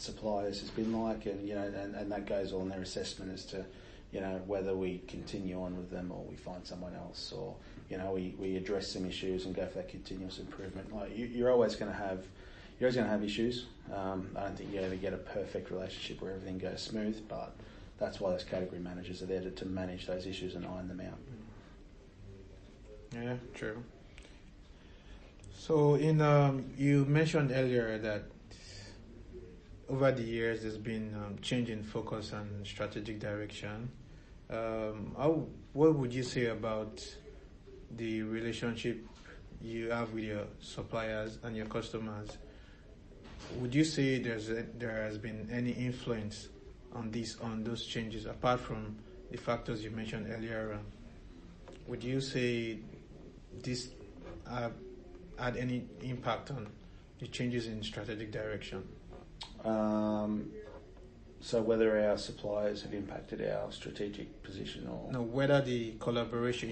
suppliers has been like, and and that goes on their assessment as to whether we continue on with them or we find someone else, or we address some issues and go for that continuous improvement. Like you're always going to have issues. I don't think you ever get a perfect relationship where everything goes smooth, but that's why those category managers are there to manage those issues and iron them out. Yeah, true. So you mentioned earlier that over the years there's been change in focus and strategic direction. What would you say about the relationship you have with your suppliers and your customers? Would you say there has been any influence on those changes apart from the factors you mentioned earlier? Would you say this had any impact on the changes in strategic direction? So whether our suppliers have impacted our strategic position or... No, whether the collaboration,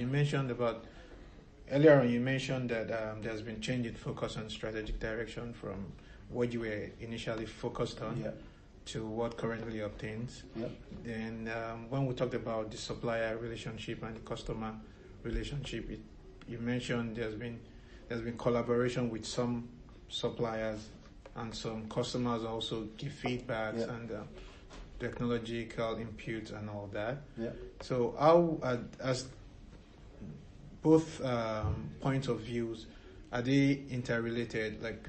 earlier on you mentioned that there's been change in focus on strategic direction from what you were initially focused on to what currently obtains. Yep. Then when we talked about the supplier relationship and the customer relationship, you mentioned there's been collaboration with some suppliers, and some customers also give feedbacks and technological input and all that. Yeah. So how, as both points of views, are they interrelated, like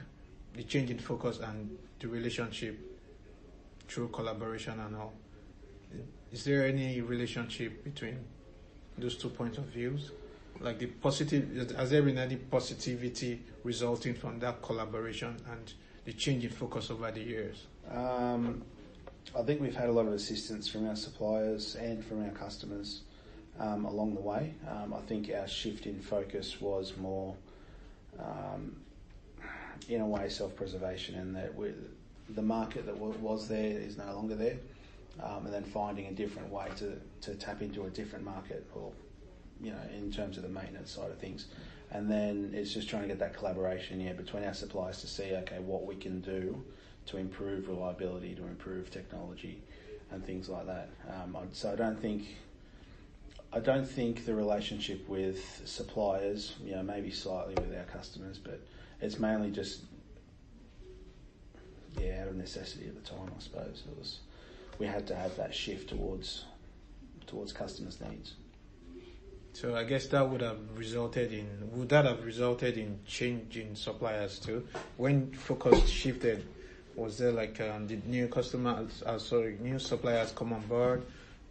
the change in focus and the relationship through collaboration and all? Is there any relationship between those 2 points of views? Like the positive, has there been any positivity resulting from that collaboration and the change in focus over the years? I think we've had a lot of assistance from our suppliers and from our customers along the way. I think our shift in focus was more, in a way, self-preservation, and that the market that was there is no longer there, and then finding a different way to tap into a different market, or in terms of the maintenance side of things. And then it's just trying to get that collaboration between our suppliers to see, okay, what we can do to improve reliability, to improve technology and things like that. So I don't think the relationship with suppliers, maybe slightly with our customers, but it's mainly just, out of necessity at the time, I suppose. We had to have that shift towards customers' needs. So I guess that would that have resulted in change in suppliers too? When focus shifted, was there did new suppliers come on board?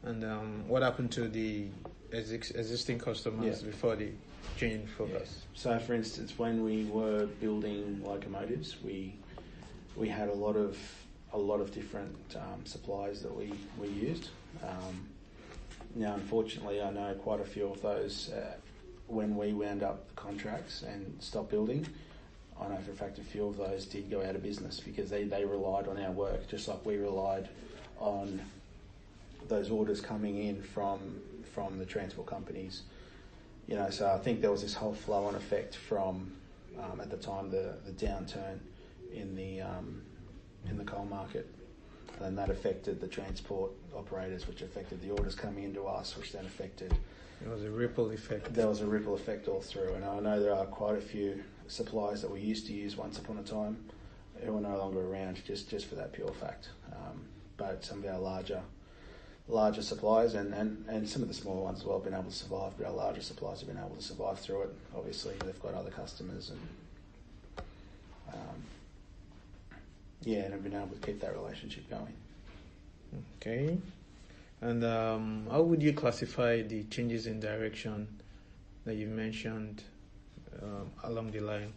And what happened to the existing customers before the change in focus? So for instance, when we were building locomotives, we had a lot of different suppliers that we used. Now, unfortunately, I know quite a few of those, when we wound up the contracts and stopped building, I know for a fact a few of those did go out of business because they relied on our work, just like we relied on those orders coming in from the transport companies. So I think there was this whole flow-on effect from, at the time, the downturn in the coal market. And that affected the transport operators, which affected the orders coming into us, which then affected... It was a ripple effect. There was a ripple effect all through. And I know there are quite a few suppliers that we used to use once upon a time who are no longer around just for that pure fact. But some of our larger suppliers and some of the smaller ones as well have been able to survive, but our larger suppliers have been able to survive through it. Obviously, they've got other customers and have been able to keep that relationship going. Okay. And how would you classify the changes in direction that you mentioned along the line?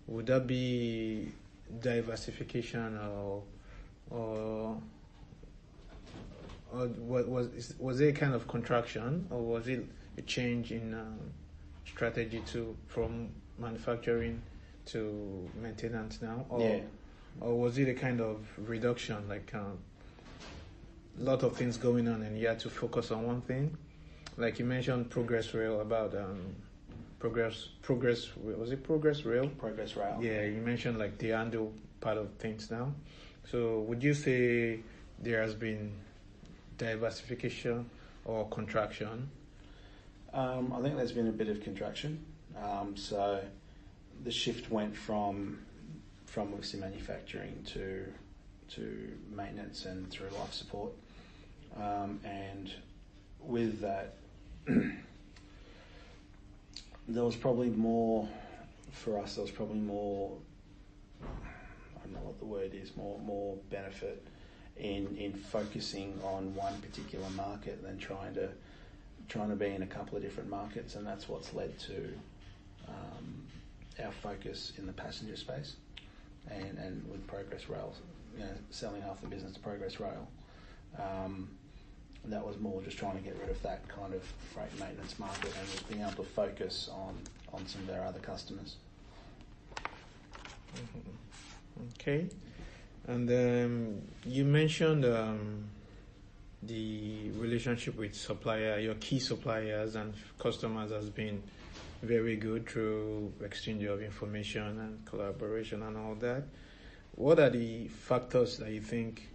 Would that be diversification or was it a kind of contraction, or was it a change in strategy from manufacturing to maintenance now? Or was it a kind of reduction, like a lot of things going on and you had to focus on one thing? Like you mentioned Progress Rail, about Progress, was it Progress Rail? Progress Rail. Yeah, you mentioned like the handle part of things now. So would you say there has been diversification or contraction? I think there's been a bit of contraction. So the shift went from obviously manufacturing to maintenance and through life support, and with that, there was probably more for us. There was probably more. I don't know what the word is. More benefit in focusing on one particular market than trying to be in a couple of different markets, and that's what's led to our focus in the passenger space, and with Progress Rail, selling half the business to Progress Rail. That was more just trying to get rid of that kind of freight maintenance market and just being able to focus on some of our other customers. Mm-hmm. Okay. And you mentioned the relationship with your key suppliers and customers has been very good through exchange of information and collaboration and all that. What are the factors that you think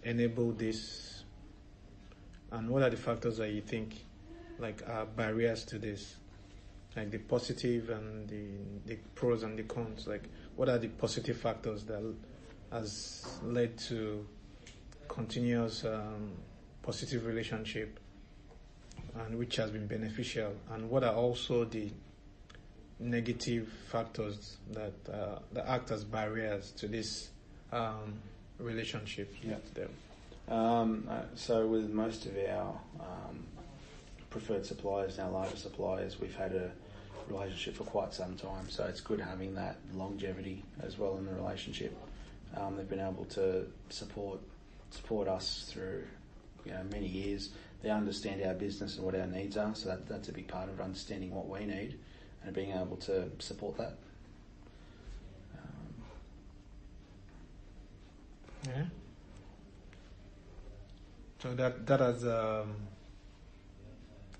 enable this, and what are the factors that you think are barriers to this, like the positive and the pros and the cons? What are the positive factors that has led to continuous positive relationship and which has been beneficial, and what are also the negative factors that act as barriers to this relationship with them? So with most of our preferred suppliers, our larger suppliers, we've had a relationship for quite some time, so it's good having that longevity as well in the relationship. They've been able to support us through many years. They understand our business and what our needs are, so that's a big part of understanding what we need and being able to support that. Yeah. So that has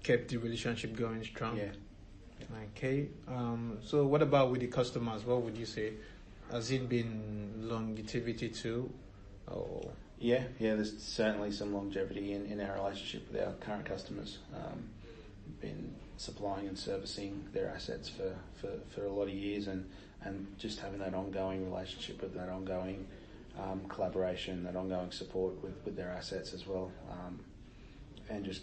kept the relationship going strong. Yeah. Okay. So what about with the customers? What would you say? Has it been longevity too? Or? Yeah. There's certainly some longevity in our relationship with our current customers. We've been supplying and servicing their assets for a lot of years, and just having that ongoing relationship with that ongoing collaboration, that ongoing support with their assets as well, and just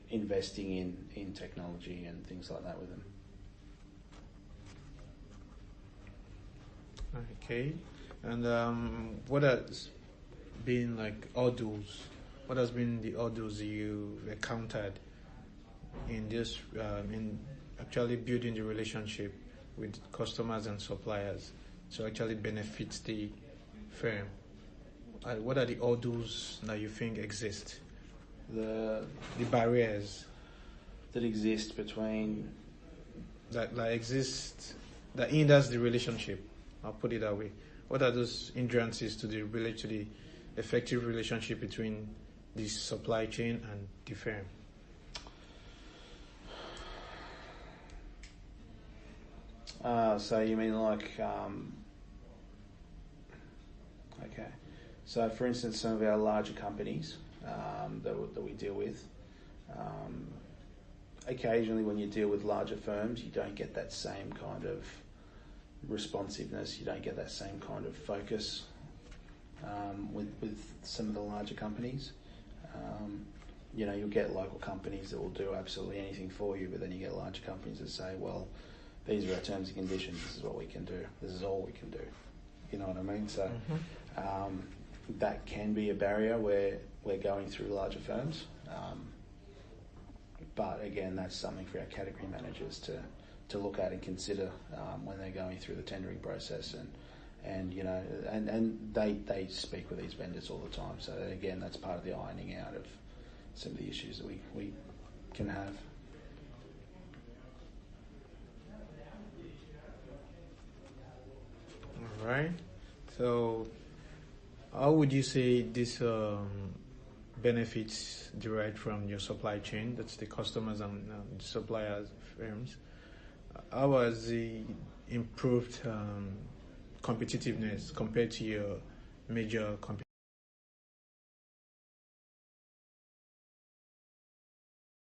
investing in technology and things like that with them. Okay. And what has been hurdles? What has been the hurdles you've encountered in this, in actually building the relationship with customers and suppliers to actually benefit the firm? What are the hurdles that you think exist? The barriers that exist between that hinders the relationship. I'll put it that way. What are those hindrances to the effective relationship between the supply chain and the firm? So you mean okay. So for instance, some of our larger companies that we deal with, occasionally when you deal with larger firms, you don't get that same kind of responsiveness, you don't get that same kind of focus with some of the larger companies. You'll get local companies that will do absolutely anything for you, but then you get larger companies that say, well, these are our terms and conditions, this is what we can do, this is all we can do. You know what I mean? So that can be a barrier where we're going through larger firms. But again, that's something for our category managers to look at and consider when they're going through the tendering process, and they speak with these vendors all the time. So again, that's part of the ironing out of some of the issues that we can have. All right. So how would you say this benefits derived from your supply chain? That's the customers and suppliers firms. How has the improved competitiveness compared to major companies.